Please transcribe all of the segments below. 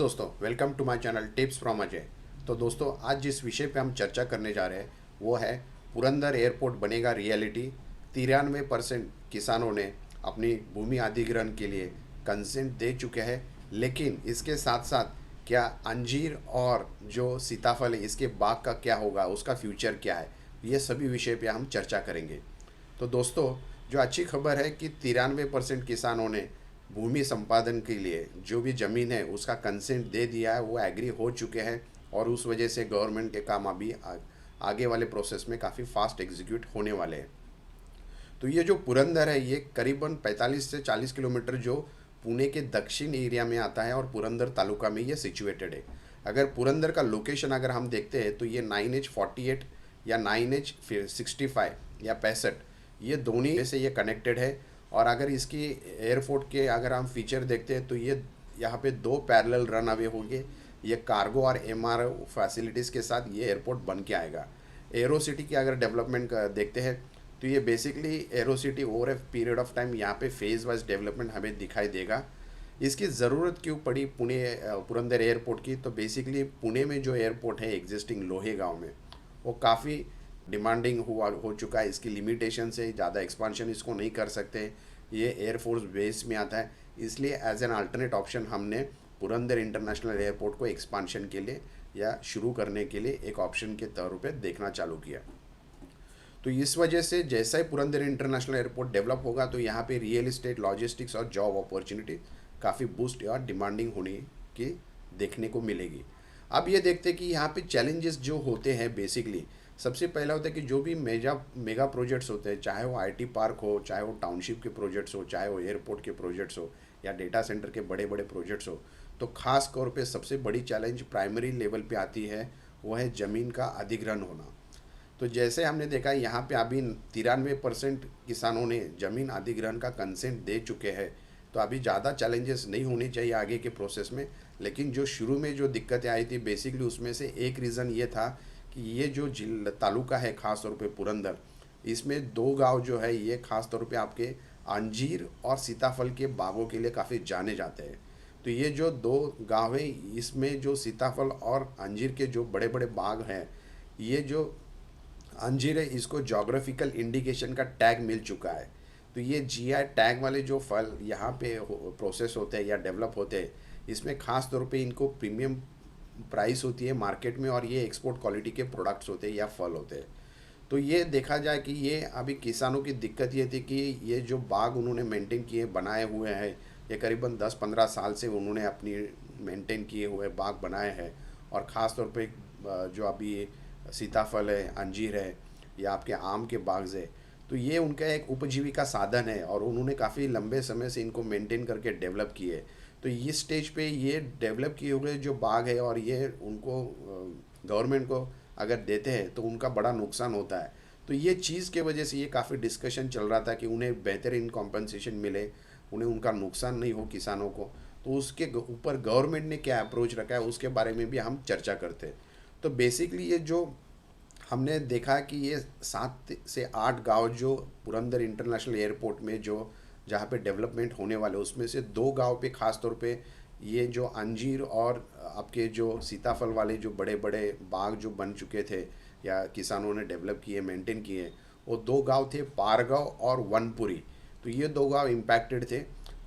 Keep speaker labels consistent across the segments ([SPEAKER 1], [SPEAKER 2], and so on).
[SPEAKER 1] दोस्तों, welcome to my channel tips from Ajay. तो दोस्तों, आज जिस विषय पे हम चर्चा करने जा रहे हैं वो है पुरंदर एयरपोर्ट बनेगा रियलिटी। 93% किसानों ने अपनी भूमि अधिग्रहण के लिए कंसेंट दे चुके हैं, लेकिन इसके साथ साथ क्या अंजीर और जो सीताफल है इसके बाग का क्या होगा, उसका फ्यूचर क्या है, ये सभी विषय पे हम चर्चा करेंगे। तो दोस्तों, जो अच्छी खबर है कि 93% किसानों ने भूमि संपादन के लिए जो भी ज़मीन है उसका कंसेंट दे दिया है, वो एग्री हो चुके हैं और उस वजह से गवर्नमेंट के काम अभी आगे वाले प्रोसेस में काफ़ी फास्ट एग्जीक्यूट होने वाले हैं। तो ये जो पुरंदर है ये करीबन 45 से 40 किलोमीटर जो पुणे के दक्षिण एरिया में आता है और पुरंदर तालुका में ये सिचुएटेड है। अगर पुरंदर का लोकेशन अगर हम देखते हैं तो ये 9H48 या 9H65 या 65, ये दोनों में से ये कनेक्टेड है। और अगर इसकी एयरपोर्ट के अगर हम फीचर देखते हैं तो ये यहाँ पे 2 पैरेलल रन अवे होंगे। ये कार्गो और एमआर फैसिलिटीज़ के साथ ये एयरपोर्ट बन के आएगा। एरो सिटी की अगर डेवलपमेंट देखते हैं तो ये basically arrow city over a period of time यहाँ पे फेज़ वाइज डेवलपमेंट हमें दिखाई देगा। इसकी ज़रूरत क्यों पड़ी पुरंदर एयरपोर्ट की, तो बेसिकली पुणे में जो एयरपोर्ट है एग्जिस्टिंग लोहेगांव में वो काफ़ी डिमांडिंग हो चुका है। इसकी लिमिटेशन से ज़्यादा एक्सपांशन इसको नहीं कर सकते, ये एयरफोर्स बेस में आता है। इसलिए एज एन अल्टरनेट ऑप्शन हमने पुरंदर इंटरनेशनल एयरपोर्ट को एक्सपांशन के लिए या शुरू करने के लिए एक ऑप्शन के तौर पे देखना चालू किया। तो इस वजह से जैसा ही पुरंदर इंटरनेशनल एयरपोर्ट डेवलप होगा तो यहाँ पे रियल इस्टेट, लॉजिस्टिक्स और जॉब अपॉर्चुनिटी काफ़ी बूस्ट और डिमांडिंग होने की देखने को मिलेगी। अब ये देखते हैं कि यहाँ पे चैलेंजेस जो होते हैं, बेसिकली सबसे पहला होता है कि जो भी मेगा प्रोजेक्ट्स होते हैं, चाहे वो आईटी पार्क हो, चाहे वो टाउनशिप के प्रोजेक्ट्स हो, चाहे वो एयरपोर्ट के प्रोजेक्ट्स हो या डेटा सेंटर के बड़े बड़े प्रोजेक्ट्स हो, तो ख़ास तौर पे सबसे बड़ी चैलेंज प्राइमरी लेवल पे आती है, वो है ज़मीन का अधिग्रहण होना। तो जैसे हमने देखा यहाँ पे अभी 93% किसानों ने ज़मीन अधिग्रहण का कंसेंट दे चुके हैं। तो अभी ज़्यादा चैलेंजेस नहीं होने चाहिए आगे के प्रोसेस में। लेकिन जो शुरू में जो दिक्कतें आई थी बेसिकली उसमें से एक रीज़न ये था कि ये जो तालुका है ख़ास तौर पे पुरंदर, इसमें 2 गांव जो है ये ख़ास तौर पे आपके अंजीर और सीताफल के बागों के लिए काफ़ी जाने जाते हैं। तो ये जो 2 गांव है इसमें जो सीताफल और अंजीर के जो बड़े बड़े बाग हैं, ये जो अंजीर है इसको जोग्राफिकल इंडिकेशन का टैग मिल चुका है। तो ये जीआई टैग वाले जो फल यहाँ पे प्रोसेस होते हैं या डेवलप होते हैं, इसमें ख़ास तौर पे इनको प्रीमियम प्राइस होती है मार्केट में और ये एक्सपोर्ट क्वालिटी के प्रोडक्ट्स होते हैं या फल होते हैं। तो ये देखा जाए कि ये अभी किसानों की दिक्कत ये थी कि ये जो बाग उन्होंने मेंटेन किए बनाए हुए हैं, ये करीबन 10-15 साल से उन्होंने अपनी मेंटेन किए हुए बाग बनाए हैं। और ख़ास तौर पे जो अभी सीताफल है, अंजीर है या आपके आम के बाग्स है, तो ये उनका एक उपजीविका साधन है और उन्होंने काफ़ी लंबे समय से इनको मेंटेन करके डेवलप किए। तो इस स्टेज पे ये डेवलप किए हुए जो बाग है और ये उनको गवर्नमेंट को अगर देते हैं तो उनका बड़ा नुकसान होता है। तो ये चीज़ के वजह से ये काफ़ी डिस्कशन चल रहा था कि उन्हें बेहतरीन कॉम्पनसेशन मिले, उन्हें उनका नुकसान नहीं हो किसानों को। तो उसके ऊपर गवर्नमेंट ने क्या अप्रोच रखा है उसके बारे में भी हम चर्चा करते हैं। तो बेसिकली ये जो हमने देखा कि ये 7 से 8 गांव जो पुरंदर इंटरनेशनल एयरपोर्ट में जो जहाँ पे डेवलपमेंट होने वाले उसमें से 2 गांव पे ख़ास तौर पे ये जो अंजीर और आपके जो सीताफल वाले जो बड़े बड़े बाग जो बन चुके थे या किसानों ने डेवलप किए, मेंटेन किए, वो 2 गांव थे, पारगांव और वनपुरी। तो ये 2 गांव इम्पैक्टेड थे।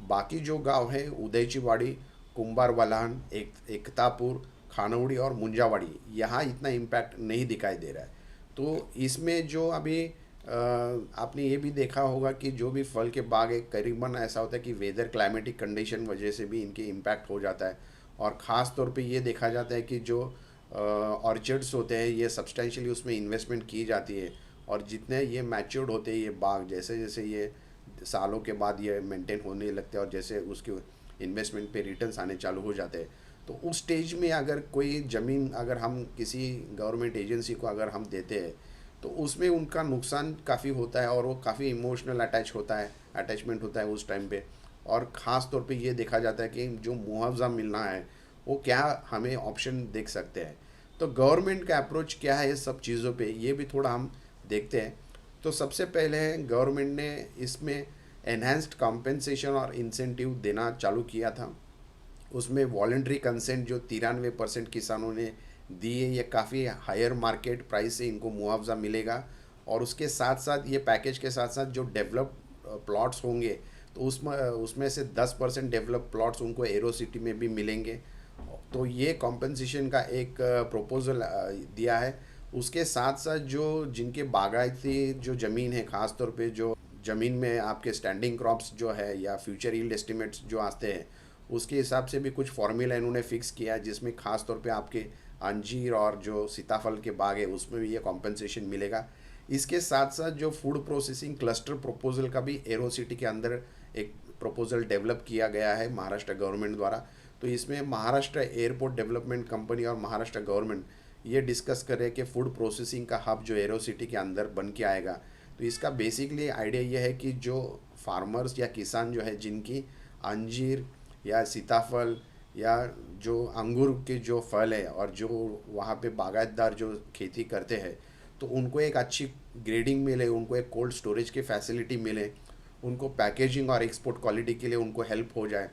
[SPEAKER 1] बाकी जो गांव है उदयचीवाड़ी, कुंभारवालान, एकतापुर, खानौड़ी और मुंजावाड़ी, यहाँ इतना इम्पैक्ट नहीं दिखाई दे रहा है। तो इसमें जो अभी आपने ये भी देखा होगा कि जो भी फल के बाग है करीबन ऐसा होता है कि वेदर क्लाइमेटिक कंडीशन वजह से भी इनके इम्पैक्ट हो जाता है। और ख़ास तौर पे ये देखा जाता है कि जो ऑर्चर्ड्स होते हैं ये सब्सटेंशियली उसमें इन्वेस्टमेंट की जाती है और जितने ये मैच्योर्ड होते हैं ये बाग, जैसे जैसे ये सालों के बाद ये मेंटेन होने लगते हैं और जैसे उसके इन्वेस्टमेंट पे रिटर्न्स आने चालू हो जाते हैं, तो उस स्टेज में अगर कोई ज़मीन अगर हम किसी गवर्नमेंट एजेंसी को अगर हम देते हैं तो उसमें उनका नुकसान काफ़ी होता है और वो काफ़ी इमोशनल अटैचमेंट होता है उस टाइम पे। और ख़ास तौर पे ये देखा जाता है कि जो मुआवजा मिलना है वो क्या हमें ऑप्शन देख सकते हैं। तो गवर्नमेंट का अप्रोच क्या है इस सब चीज़ों पे, ये भी थोड़ा हम देखते हैं। तो सबसे पहले गवर्नमेंट ने इसमें एनहेंस्ड कॉम्पेंसेशन और इंसेंटिव देना चालू किया था। उसमें वॉलंटरी कंसेंट जो 93% किसानों ने दी है, ये काफ़ी हायर मार्केट प्राइस से इनको मुआवजा मिलेगा। और उसके साथ साथ ये पैकेज के साथ साथ जो डेवलप प्लॉट्स होंगे तो उसमें उसमें से 10% डेवलप प्लॉट्स उनको एरो सिटी में भी मिलेंगे। तो ये कॉम्पनसेशन का एक प्रपोजल दिया है। उसके साथ साथ जो जिनके बागायती जो ज़मीन है, ख़ास तौर पे जो ज़मीन में आपके स्टैंडिंग क्रॉप्स जो है या फ्यूचर यील्ड एस्टिमेट्स जो आते हैं, उसके हिसाब से भी कुछ फार्मूला इन्होंने फिक्स किया है, जिसमें ख़ास तौर पे आपके अंजीर और जो सीताफल के बाग है उसमें भी ये कॉम्पनसेशन मिलेगा। इसके साथ साथ जो फूड प्रोसेसिंग क्लस्टर प्रपोजल का भी एरो सिटी के अंदर एक प्रपोजल डेवलप किया गया है महाराष्ट्र गवर्नमेंट द्वारा। तो इसमें महाराष्ट्र एयरपोर्ट डेवलपमेंट कंपनी और महाराष्ट्र गवर्नमेंट ये डिस्कस कर रहे हैं कि फूड प्रोसेसिंग का हब जो एरो सिटी के अंदर बन के आएगा। तो इसका बेसिकली आइडिया ये है कि जो फार्मर्स या किसान जो है जिनकी अंजीर या सीताफल या जो अंगूर के जो फल है और जो वहाँ पे बागायतदार जो खेती करते हैं, तो उनको एक अच्छी ग्रेडिंग मिले, उनको एक कोल्ड स्टोरेज की फैसिलिटी मिले, उनको पैकेजिंग और एक्सपोर्ट क्वालिटी के लिए उनको हेल्प हो जाए।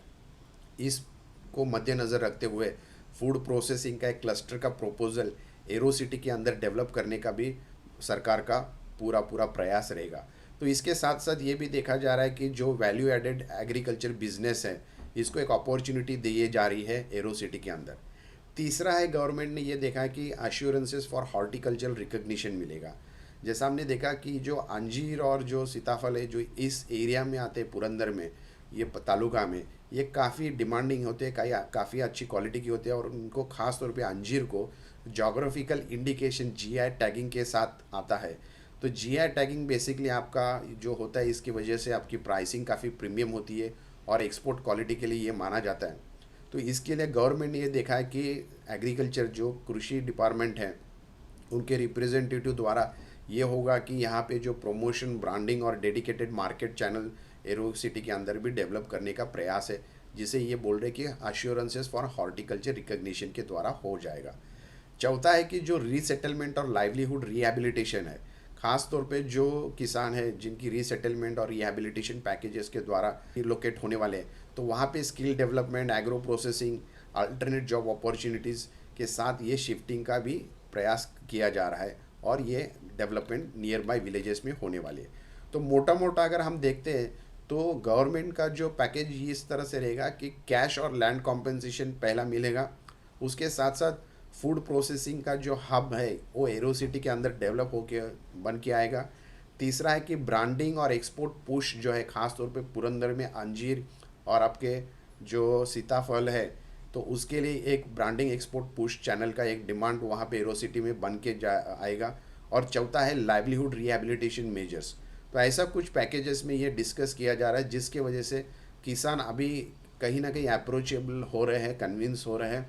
[SPEAKER 1] इसको मद्देनज़र रखते हुए फूड प्रोसेसिंग का एक क्लस्टर का प्रपोजल एरो सिटी के अंदर डेवलप करने का भी सरकार का पूरा पूरा प्रयास रहेगा। तो इसके साथ साथ ये भी देखा जा रहा है कि जो वैल्यू एडेड एग्रीकल्चर बिजनेस है, इसको एक अपॉर्चुनिटी दी जा रही है एरो सिटी के अंदर। तीसरा है, गवर्नमेंट ने ये देखा कि अश्योरेंसेस फॉर हॉर्टिकल्चरल रिकग्निशन मिलेगा। जैसा हमने देखा कि जो अंजीर और जो सीताफल है जो इस एरिया में आते हैं पुरंदर में, ये तालुका में, ये काफ़ी डिमांडिंग होते हैं, काफ़ी अच्छी क्वालिटी की होते हैं और उनको ख़ास तौर पे अंजीर को जोग्राफिकल इंडिकेशन जीआई टैगिंग के साथ आता है। तो जीआई टैगिंग बेसिकली आपका जो होता है, इसकी वजह से आपकी प्राइसिंग काफ़ी प्रीमियम होती है और एक्सपोर्ट क्वालिटी के लिए ये माना जाता है। तो इसके लिए गवर्नमेंट ने ये देखा है कि एग्रीकल्चर जो कृषि डिपार्टमेंट है उनके रिप्रेजेंटेटिव द्वारा ये होगा कि यहाँ पे जो प्रमोशन, ब्रांडिंग और dedicated market channel arrow city के अंदर भी डेवलप करने का प्रयास है, जिसे ये बोल रहे कि अश्योरेंसेस फॉर हॉर्टिकल्चर रिकग्निशन के द्वारा हो जाएगा। चौथा है कि जो रीसेटलमेंट और लाइवलीहुड रिहैबिलिटेशन है, ख़ास तौर पे जो किसान है जिनकी रीसेटलमेंट और रिहैबिलिटेशन पैकेजेस के द्वारा रिलोकेट होने वाले हैं, तो वहाँ पे skill development, agro processing, alternate job opportunities के साथ ये शिफ्टिंग का भी प्रयास किया जा रहा है और ये डेवलपमेंट नियर बाय विलेजेस में होने वाली है। तो मोटा मोटा अगर हम देखते हैं तो गवर्नमेंट का जो पैकेज इस तरह से रहेगा कि कैश और लैंड कॉम्पेंसेशन पहला मिलेगा, उसके साथ साथ फूड प्रोसेसिंग का जो हब है वो एरो सिटी के अंदर डेवलप होके बन के आएगा। तीसरा है कि ब्रांडिंग और एक्सपोर्ट पुश जो है, ख़ास तौर पे पुरंदर में अंजीर और आपके जो सीताफल है, तो उसके लिए एक ब्रांडिंग एक्सपोर्ट पुश चैनल का एक डिमांड वहाँ पे एरो सिटी में बन के आएगा। और चौथा है लाइवलीहुड रिहैबिलिटेशन मेजर्स। तो ऐसा कुछ पैकेजेस में ये डिस्कस किया जा रहा है, जिसके वजह से किसान अभी कहीं ना कहीं अप्रोचेबल हो रहे हैं, कन्विंस हो रहे हैं।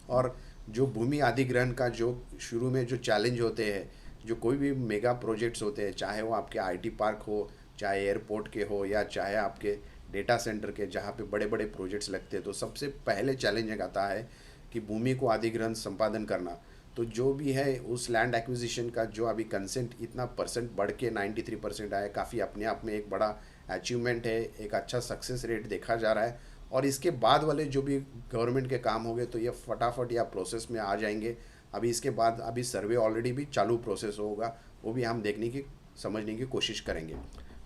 [SPEAKER 1] और जो भूमि अधिग्रहण का जो शुरू में जो चैलेंज होते हैं, जो कोई भी मेगा प्रोजेक्ट्स होते हैं, चाहे वो आपके आईटी पार्क हो, चाहे एयरपोर्ट के हो या चाहे आपके डेटा सेंटर के, जहाँ पे बड़े बड़े प्रोजेक्ट्स लगते हैं, तो सबसे पहले चैलेंज आता है कि भूमि को अधिग्रहण संपादन करना। तो जो भी है उस लैंड एक्विजिशन का जो अभी कंसेंट इतना परसेंट बढ़ के 93% आया, काफ़ी अपने आप में एक बड़ा अचीवमेंट है, एक अच्छा सक्सेस रेट देखा जा रहा है। और इसके बाद वाले जो भी गवर्नमेंट के काम होंगे तो ये फटाफट या प्रोसेस में आ जाएंगे। अभी इसके बाद अभी सर्वे ऑलरेडी भी चालू प्रोसेस होगा, वो भी हम देखने की समझने की कोशिश करेंगे।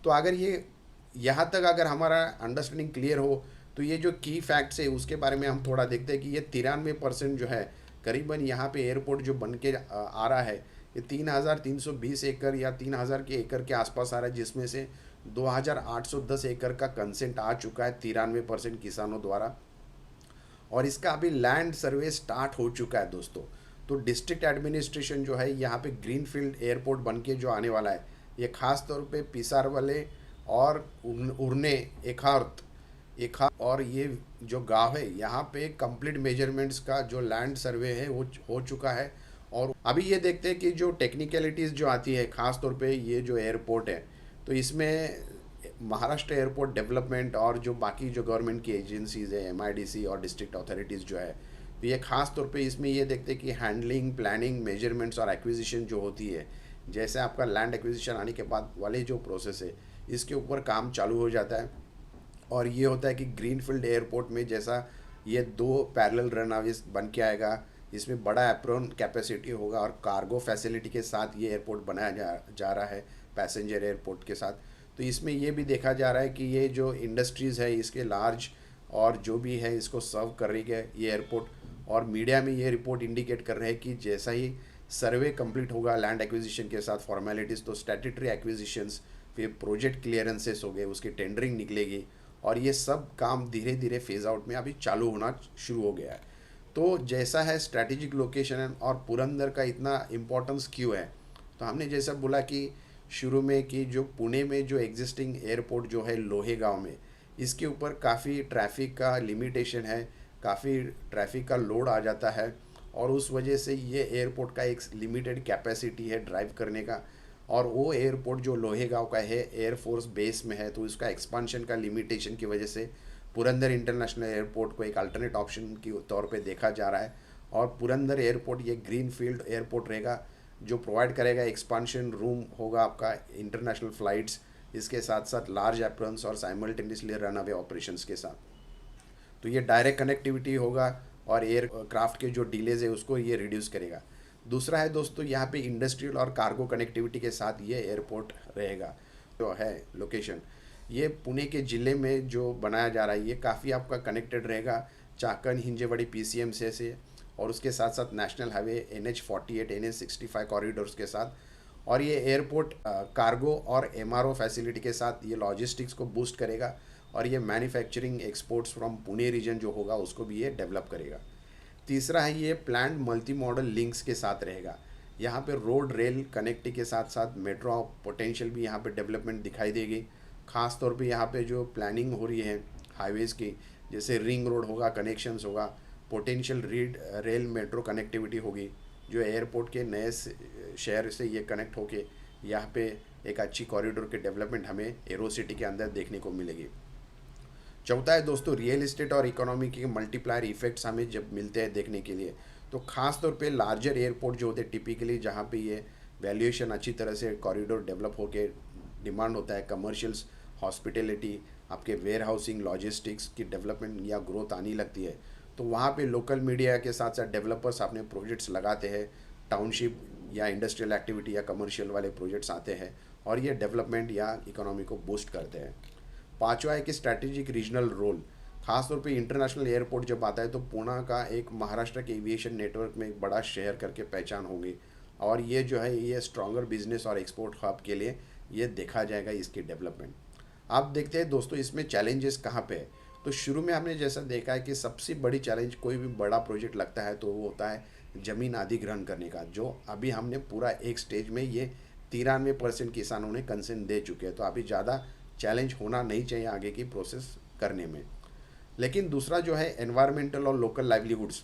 [SPEAKER 1] तो अगर ये यहाँ तक अगर हमारा अंडरस्टैंडिंग क्लियर हो तो ये जो की फैक्ट्स है उसके बारे में हम थोड़ा देखते हैं कि ये 93% जो है करीबन यहाँ पे एयरपोर्ट जो बन के आ रहा है, ये 3,320 एकड़ या 3,000 के एकड़ के आसपास आ रहा है, जिसमें से 2,810 एकड़ का कंसेंट आ चुका है 93% किसानों द्वारा। और इसका अभी लैंड सर्वे स्टार्ट हो चुका है दोस्तों। तो डिस्ट्रिक्ट एडमिनिस्ट्रेशन जो है यहाँ पे ग्रीनफील्ड एयरपोर्ट बन के जो आने वाला है, ये खास तौर पे पिसार वाले और उड़ने एखा और ये जो गांव है यहाँ पे कंप्लीट मेजरमेंट्स का जो लैंड सर्वे है वो हो चुका है। और अभी ये देखते हैं कि जो टेक्निकलिटीज़ जो आती है, ख़ास तौर पे ये जो एयरपोर्ट है, तो इसमें महाराष्ट्र एयरपोर्ट डेवलपमेंट और जो बाकी जो गवर्नमेंट की एजेंसीज़ है, एमआईडीसी और डिस्ट्रिक्ट अथॉरिटीज़ जो है, तो ये ख़ास तौर पे इसमें ये देखते हैं कि हैंडलिंग, प्लानिंग, मेजरमेंट्स और एक्विजिशन जो होती है, जैसे आपका लैंड एक्विजिशन आने के बाद वाले जो प्रोसेस है, इसके ऊपर काम चालू हो जाता है। और ये होता है कि ग्रीनफील्ड एयरपोर्ट में जैसा ये 2 पैरेलल रनवेज बन के आएगा। इसमें बड़ा एप्रोन कैपेसिटी होगा और कार्गो फैसिलिटी के साथ ये एयरपोर्ट बनाया जा रहा है, पैसेंजर एयरपोर्ट के साथ। तो इसमें ये भी देखा जा रहा है कि ये जो इंडस्ट्रीज़ है इसके लार्ज और जो भी है इसको सर्व कर रही है ये एयरपोर्ट। और मीडिया में ये रिपोर्ट इंडिकेट कर रहे हैं कि जैसा ही सर्वे कंप्लीट होगा लैंड एक्विजिशन के साथ फॉर्मेलिटीज़, तो स्टैट्यूटरी एक्विजिशंस, फिर प्रोजेक्ट क्लियरेंसेस हो गए, उसकी टेंडरिंग निकलेगी और ये सब काम धीरे धीरे फेज आउट में अभी चालू होना शुरू हो गया है। तो जैसा है स्ट्रैटेजिक लोकेशन और पुरंदर का इतना इम्पोर्टेंस क्यों है, तो हमने जैसा बोला कि शुरू में कि जो पुणे में जो एग्जिस्टिंग एयरपोर्ट जो है लोहेगांव में, इसके ऊपर काफ़ी ट्रैफिक का लिमिटेशन है, काफ़ी ट्रैफिक का लोड आ जाता है और उस वजह से ये एयरपोर्ट का एक लिमिटेड कैपेसिटी है ड्राइव करने का। और वो एयरपोर्ट जो लोहेगांव का है एयरफोर्स बेस में है, तो इसका एक्सपांशन का लिमिटेशन की वजह से पुरंदर इंटरनेशनल एयरपोर्ट को एक अल्टरनेट ऑप्शन के तौर पे देखा जा रहा है। और पुरंदर एयरपोर्ट ये ग्रीन फील्ड एयरपोर्ट रहेगा जो प्रोवाइड करेगा एक्सपांशन रूम होगा आपका इंटरनेशनल फ़्लाइट्स, इसके साथ साथ लार्ज एप्रॉन्स और साइमल्टेनियसली रन अवे ऑपरेशंस के साथ। तो ये डायरेक्ट कनेक्टिविटी होगा और एयरक्राफ्ट के जो डिलेज है उसको ये रिड्यूस करेगा। दूसरा है दोस्तों यहाँ पे इंडस्ट्रियल और कार्गो कनेक्टिविटी के साथ ये एयरपोर्ट रहेगा। जो है लोकेशन ये पुणे के ज़िले में जो बनाया जा रहा है ये काफ़ी आपका कनेक्टेड रहेगा चाकन हिंजेवाड़ी PCM से और उसके साथ साथ national highway NH48 NH65 corridors के साथ। और ये एयरपोर्ट कार्गो और MRO फैसिलिटी के साथ ये लॉजिस्टिक्स को बूस्ट करेगा और ये manufacturing exports from Pune region जो होगा उसको भी ये डेवलप करेगा। तीसरा है ये प्लान्ड मल्टी मॉडल लिंक्स के साथ रहेगा। यहाँ पे रोड रेल कनेक्टिविटी के साथ साथ मेट्रो पोटेंशियल भी यहाँ पे डेवलपमेंट दिखाई देगी। ख़ास तौर पे यहाँ पे जो प्लानिंग हो रही है हाईवेज़ की, जैसे रिंग रोड होगा, कनेक्शंस होगा, पोटेंशियल रेल मेट्रो कनेक्टिविटी होगी जो एयरपोर्ट के नए शहर से ये कनेक्ट होके यहाँ पे एक अच्छी कॉरिडोर के डेवलपमेंट हमें एरो सिटी के अंदर देखने को मिलेगी। चौथा है दोस्तों रियल इस्टेट और इकोनॉमी के मल्टीप्लायर इफेक्ट्स हमें जब मिलते हैं देखने के लिए, तो ख़ास तौर पे लार्जर एयरपोर्ट जो होते हैं टिपिकली जहाँ पे ये वैल्यूएशन अच्छी तरह से कॉरिडोर डेवलप होके डिमांड होता है, कमर्शियल्स, हॉस्पिटैलिटी, आपके वेयर हाउसिंग, लॉजिस्टिक्स की डेवलपमेंट या ग्रोथ आने लगती है, तो वहाँ पे लोकल मीडिया के साथ साथ डेवलपर्स अपने प्रोजेक्ट्स लगाते हैं, टाउनशिप या इंडस्ट्रियल एक्टिविटी या कमर्शियल वाले प्रोजेक्ट्स आते हैं और ये डेवलपमेंट या इकोनॉमी को बूस्ट करते हैं। पांचवा है कि स्ट्रैटेजिक रीजनल रोल, खासतौर पे इंटरनेशनल एयरपोर्ट जब आता है तो पुणे का एक महाराष्ट्र के एविएशन नेटवर्क में एक बड़ा शहर करके पहचान होगी और ये जो है ये स्ट्रॉन्गर बिजनेस और एक्सपोर्ट हब के लिए ये देखा जाएगा इसकी डेवलपमेंट। आप देखते हैं दोस्तों इसमें चैलेंजेस कहाँ पे है, तो शुरू में हमने जैसा देखा है कि सबसे बड़ी चैलेंज कोई भी बड़ा प्रोजेक्ट लगता है तो वो होता है ज़मीन अधिग्रहण करने का, जो अभी हमने पूरा एक स्टेज में ये 93% किसानों ने कंसेंट दे चुके हैं, तो अभी ज़्यादा चैलेंज होना नहीं चाहिए आगे की प्रोसेस करने में। लेकिन दूसरा जो है एनवायरमेंटल और लोकल लाइवलीहुड्स,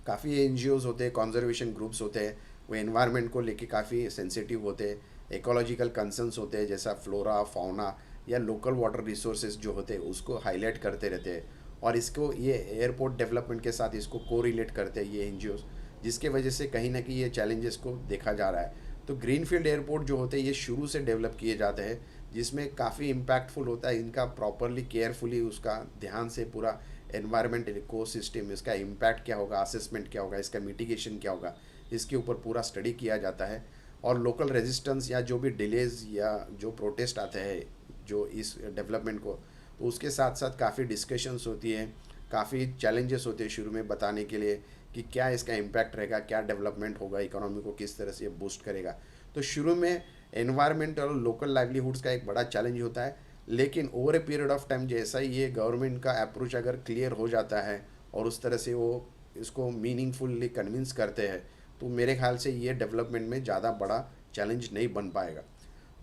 [SPEAKER 1] काफ़ी NGOs होते हैं, कंजर्वेशन ग्रुप्स होते हैं, वो एनवायरनमेंट को लेके काफ़ी सेंसिटिव होते हैं, इकोलॉजिकल कंसर्न्स होते हैं जैसा फ्लोरा फाउना या लोकल वाटर रिसोर्सेज जो होते हैं उसको हाईलाइट करते रहते हैं और इसको ये एयरपोर्ट डेवलपमेंट के साथ इसको कोरिलेट करते हैं ये NGOs, जिसके वजह से कहीं ना कहीं ये चैलेंजेस को देखा जा रहा है। तो ग्रीनफील्ड एयरपोर्ट जो होते हैं ये शुरू से डेवलप किए जाते हैं जिसमें काफ़ी इम्पैक्टफुल होता है, इनका प्रॉपरली केयरफुली उसका ध्यान से पूरा एनवायरनमेंट इकोसिस्टम, इसका इम्पैक्ट क्या होगा, असेसमेंट क्या होगा, इसका मिटिगेशन क्या होगा, इसके ऊपर पूरा स्टडी किया जाता है। और लोकल रेजिस्टेंस या जो भी डिलेज या जो प्रोटेस्ट आते हैं जो इस डेवलपमेंट को, तो उसके साथ साथ काफ़ी डिस्कशंस होती है, काफ़ी चैलेंजेस होते हैं शुरू में बताने के लिए कि क्या इसका इम्पैक्ट रहेगा, क्या डेवलपमेंट होगा, इकोनॉमी को किस तरह से बूस्ट करेगा। तो शुरू में एनवायरनमेंट और लोकल लाइवलीहुड्स का एक बड़ा चैलेंज होता है, लेकिन over a period of time जैसा ही ये गवर्नमेंट का अप्रोच अगर क्लियर हो जाता है और उस तरह से वो इसको मीनिंगफुली कन्विंस करते हैं, तो मेरे ख्याल से ये डेवलपमेंट में ज़्यादा बड़ा चैलेंज नहीं बन पाएगा।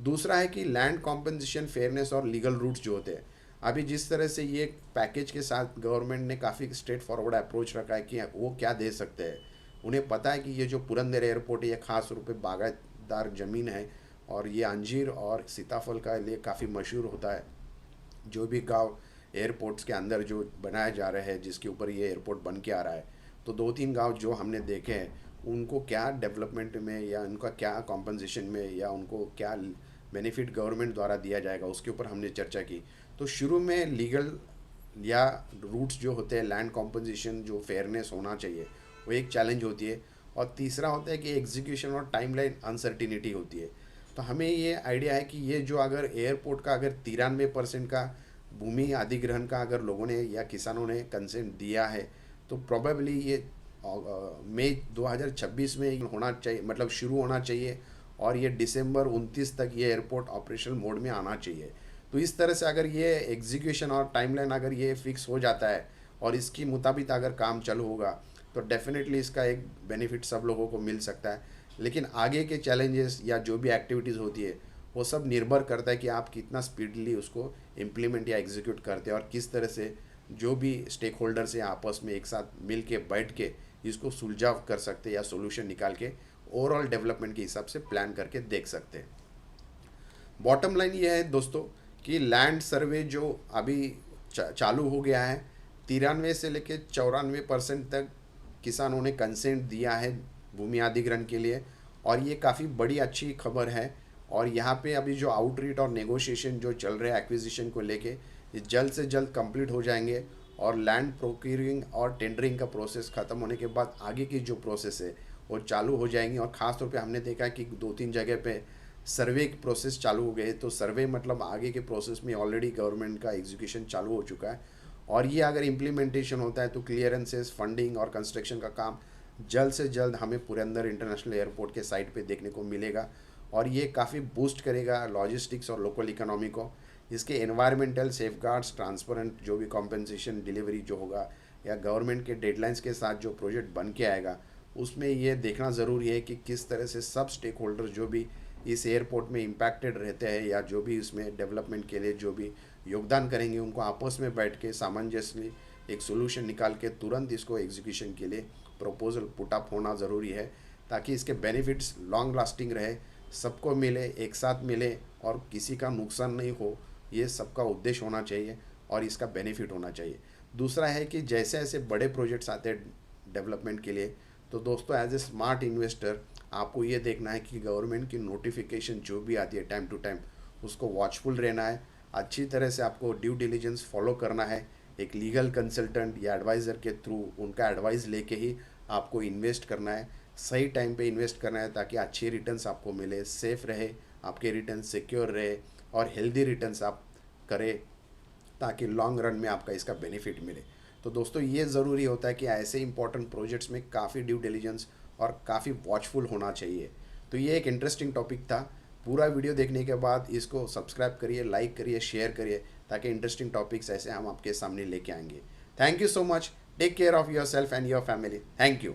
[SPEAKER 1] दूसरा है कि लैंड कॉम्पनसेशन, फेयरनेस और लीगल रूट्स जो होते हैं, अभी जिस तरह से ये पैकेज के साथ गवर्नमेंट ने काफ़ी स्ट्रेट फॉरवर्ड अप्रोच रखा है कि वो क्या दे सकते हैं, उन्हें पता है कि ये जो पुरंदर एयरपोर्ट है ये ख़ास रूप से बागायतदार ज़मीन है और ये अंजीर और सीताफल का लिए काफ़ी मशहूर होता है। जो भी गांव एयरपोर्ट्स के अंदर जो बनाया जा रहा है जिसके ऊपर ये एयरपोर्ट बन के आ रहा है, तो 2-3 गांव जो हमने देखे हैं उनको क्या डेवलपमेंट में या उनका क्या कॉम्पनसेशन में या उनको क्या बेनिफिट गवर्नमेंट द्वारा दिया जाएगा उसके ऊपर हमने चर्चा की। तो शुरू में लीगल या रूट्स जो होते हैं, लैंड कॉम्पोजिशन जो फेयरनेस होना चाहिए, वो एक चैलेंज होती है। और तीसरा होता है कि एग्जीक्यूशन और टाइमलाइन अनसर्टिनिटी होती है। तो हमें ये आइडिया है कि ये जो अगर एयरपोर्ट का अगर 93% का भूमि अधिग्रहण का अगर लोगों ने या किसानों ने कंसेंट दिया है, तो प्रोबेबली ये मई 2026 में होना चाहिए, मतलब शुरू होना चाहिए, और ये दिसंबर 29 तक ये एयरपोर्ट ऑपरेशनल मोड में आना चाहिए। तो इस तरह से अगर ये एग्जीक्यूशन और टाइमलाइन अगर ये फिक्स हो जाता है और इसकी मुताबिक अगर काम चालू होगा, तो डेफिनेटली इसका एक बेनिफिट सब लोगों को मिल सकता है। लेकिन आगे के चैलेंजेस या जो भी एक्टिविटीज़ होती है, वो सब निर्भर करता है कि आप कितना स्पीडली उसको इम्प्लीमेंट या एग्जीक्यूट करते हैं, और किस तरह से जो भी स्टेक होल्डर्स हैं आपस में एक साथ मिल के बैठ के इसको सुलझाव कर सकते हैं या सोल्यूशन निकाल के ओवरऑल डेवलपमेंट के हिसाब से प्लान करके देख सकते हैं। बॉटम लाइन ये है दोस्तों कि लैंड सर्वे जो अभी चालू हो गया है, 93 से लेकर 94% तक किसानों ने कंसेंट दिया है भूमि अधिग्रहण के लिए, और ये काफ़ी बड़ी अच्छी खबर है। और यहाँ पे अभी जो आउटरीच और नेगोशिएशन जो चल रहे हैं एक्विजिशन को लेके, ये जल्द से जल्द कंप्लीट हो जाएंगे, और लैंड प्रोक्यूरिंग और टेंडरिंग का प्रोसेस ख़त्म होने के बाद आगे की जो प्रोसेस है वो चालू हो जाएंगी। और ख़ास तौर पे हमने देखा है कि 2-3 जगह पे सर्वे की प्रोसेस चालू हो गए। तो सर्वे मतलब आगे के प्रोसेस में ऑलरेडी गवर्नमेंट का एग्जीक्यूशन चालू हो चुका है, और ये अगर इम्प्लीमेंटेशन होता है तो क्लियरेंसेस, फंडिंग और कंस्ट्रक्शन का काम जल्द से जल्द हमें पुरंदर इंटरनेशनल एयरपोर्ट के साइट पे देखने को मिलेगा। और ये काफ़ी बूस्ट करेगा लॉजिस्टिक्स और लोकल इकोनॉमी को। इसके एनवायरमेंटल सेफगार्ड्स, ट्रांसपेरेंट जो भी कॉम्पेंसेशन डिलीवरी जो होगा, या गवर्नमेंट के डेडलाइंस के साथ जो प्रोजेक्ट बन के आएगा, उसमें ये देखना ज़रूरी है कि किस तरह से सब स्टेक होल्डर जो भी इस एयरपोर्ट में इम्पैक्टेड रहते हैं या जो भी इसमें डेवलपमेंट के लिए जो भी योगदान करेंगे, उनको आपस में बैठ के सामंजस्यली एक सोल्यूशन निकाल के तुरंत इसको एग्जीक्यूशन के लिए प्रपोजल पुटअप होना ज़रूरी है, ताकि इसके बेनिफिट्स लॉन्ग लास्टिंग रहे, सबको मिले, एक साथ मिले, और किसी का नुकसान नहीं हो। ये सबका उद्देश्य होना चाहिए और इसका बेनिफिट होना चाहिए। दूसरा है कि जैसे ऐसे बड़े प्रोजेक्ट्स आते हैं डेवलपमेंट के लिए, तो दोस्तों एज ए स्मार्ट इन्वेस्टर आपको ये देखना है कि गवर्नमेंट की नोटिफिकेशन जो भी आती है टाइम टू टाइम, उसको वॉचफुल रहना है, अच्छी तरह से आपको ड्यू डिलीजेंस फॉलो करना है, एक लीगल कंसल्टेंट या एडवाइज़र के थ्रू उनका एडवाइस लेके ही आपको इन्वेस्ट करना है, सही टाइम पे इन्वेस्ट करना है, ताकि अच्छे रिटर्न्स आपको मिले, सेफ रहे, आपके रिटर्न सिक्योर रहे, और हेल्दी रिटर्न्स आप करें, ताकि लॉन्ग रन में आपका इसका बेनिफिट मिले। तो दोस्तों ये ज़रूरी होता है कि ऐसे इंपॉर्टेंट प्रोजेक्ट्स में काफ़ी ड्यू डिलीजेंस और काफ़ी वॉचफुल होना चाहिए। तो ये एक इंटरेस्टिंग टॉपिक था। पूरा वीडियो देखने के बाद इसको सब्सक्राइब करिए, लाइक करिए, शेयर करिए, ताकि इंटरेस्टिंग टॉपिक्स ऐसे हम आपके सामने लेके आएंगे। Thank you so much. Take care of yourself and your family. Thank you.